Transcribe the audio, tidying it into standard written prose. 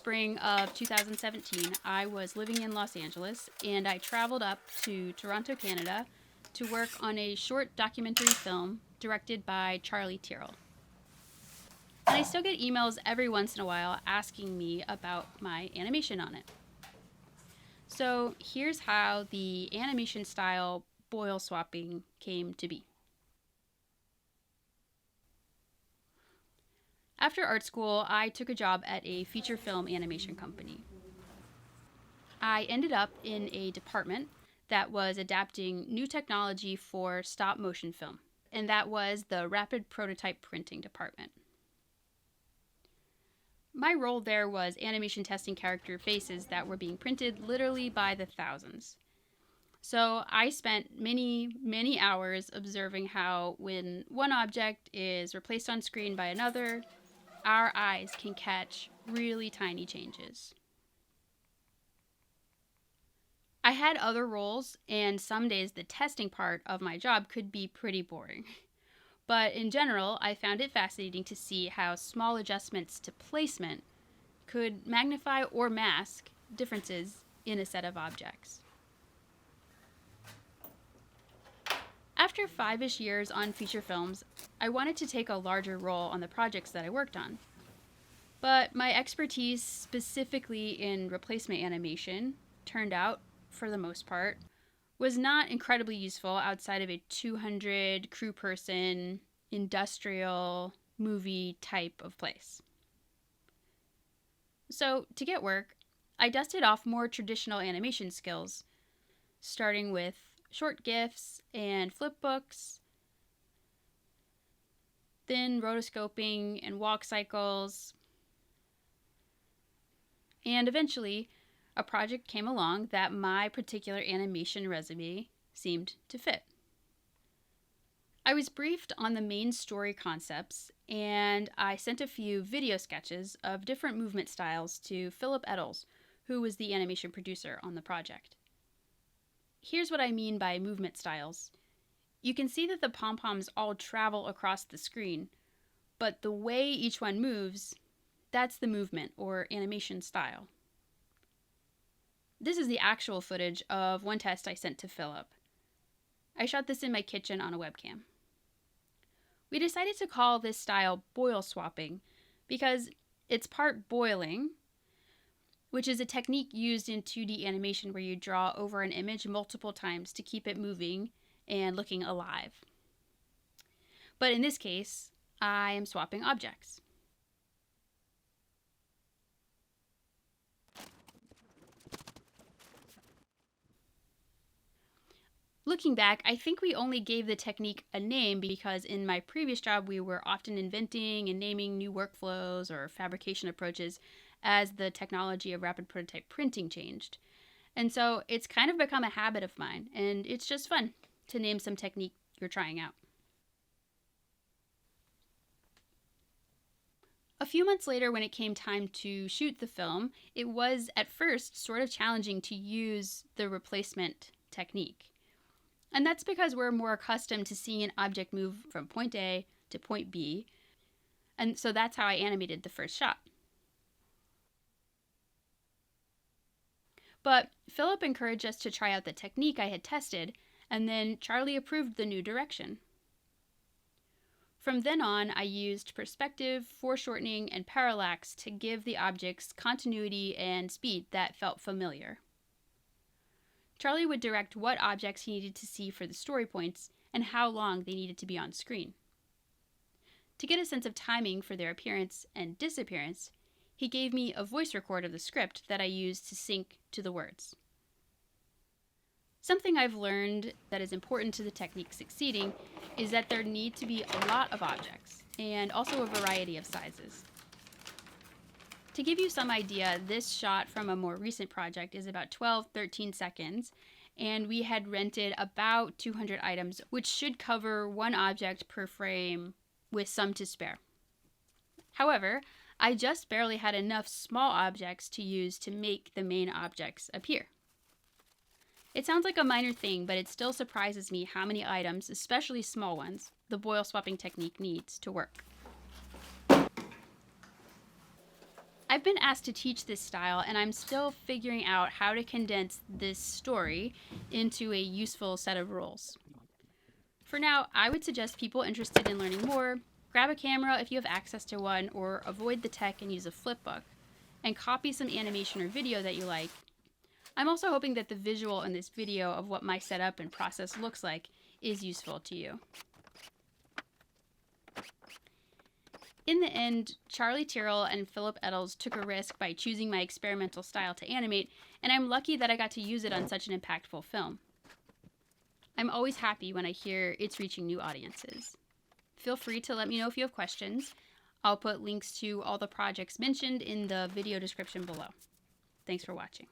spring of 2017, I was living in Los Angeles, and I traveled up to Toronto, Canada, to work on a short documentary film directed by Tyrell. And I still get emails every once in a while asking me about my animation on it. So here's how the animation style boil swapping came to be. After art school, I took a job at a feature film animation company. I ended up in a department that was adapting new technology for stop motion film, and that was the rapid prototype printing department. My role there was animation testing character faces that were being printed literally by the thousands. So I spent many hours observing how when one object is replaced on screen by another, our eyes can catch really tiny changes. I had other roles, and some days the testing part of my job could be pretty boring. But in general, I found it fascinating to see how small adjustments to placement could magnify or mask differences in a set of objects. After 5-ish years on feature films, I wanted to take a larger role on the projects that I worked on. But my expertise specifically in replacement animation turned out, for the most part, was not incredibly useful outside of a 200 crew person, industrial movie type of place. So to get work, I dusted off more traditional animation skills, starting with short GIFs and flipbooks, then rotoscoping and walk cycles, and eventually a project came along that my particular animation resume seemed to fit. I was briefed on the main story concepts, and I sent a few video sketches of different movement styles to Philip Eddles, who was the animation producer on the project. Here's what I mean by movement styles. You can see that the pom-poms all travel across the screen, but the way each one moves, that's the movement or animation style. This is the actual footage of one test I sent to Philip. I shot this in my kitchen on a webcam. We decided to call this style boil swapping because it's part boiling, which is a technique used in 2D animation where you draw over an image multiple times to keep it moving and looking alive. But in this case, I am swapping objects. Looking back, I think we only gave the technique a name because in my previous job we were often inventing and naming new workflows or fabrication approaches as the technology of rapid prototype printing changed. And so it's kind of become a habit of mine, and it's just fun to name some technique you're trying out. A few months later, when it came time to shoot the film, it was at first sort of challenging to use the replacement technique. And that's because we're more accustomed to seeing an object move from point A to point B, and so that's how I animated the first shot. But Philip encouraged us to try out the technique I had tested, and then Charlie approved the new direction. From then on, I used perspective, foreshortening, and parallax to give the objects continuity and speed that felt familiar. Charlie would direct what objects he needed to see for the story points and how long they needed to be on screen. To get a sense of timing for their appearance and disappearance, he gave me a voice record of the script that I used to sync to the words. Something I've learned that is important to the technique succeeding is that there need to be a lot of objects and also a variety of sizes. To give you some idea, this shot from a more recent project is about 12-13 seconds, and we had rented about 200 items, which should cover one object per frame with some to spare. However, I just barely had enough small objects to use to make the main objects appear. It sounds like a minor thing, but it still surprises me how many items, especially small ones, the boil swapping technique needs to work. I've been asked to teach this style, and I'm still figuring out how to condense this story into a useful set of rules. For now, I would suggest people interested in learning more grab a camera if you have access to one, or avoid the tech and use a flipbook, and copy some animation or video that you like. I'm also hoping that the visual in this video of what my setup and process looks like is useful to you. In the end, Charlie Tyrell and Philip Eddles took a risk by choosing my experimental style to animate, and I'm lucky that I got to use it on such an impactful film. I'm always happy when I hear it's reaching new audiences. Feel free to let me know if you have questions. I'll put links to all the projects mentioned in the video description below. Thanks for watching.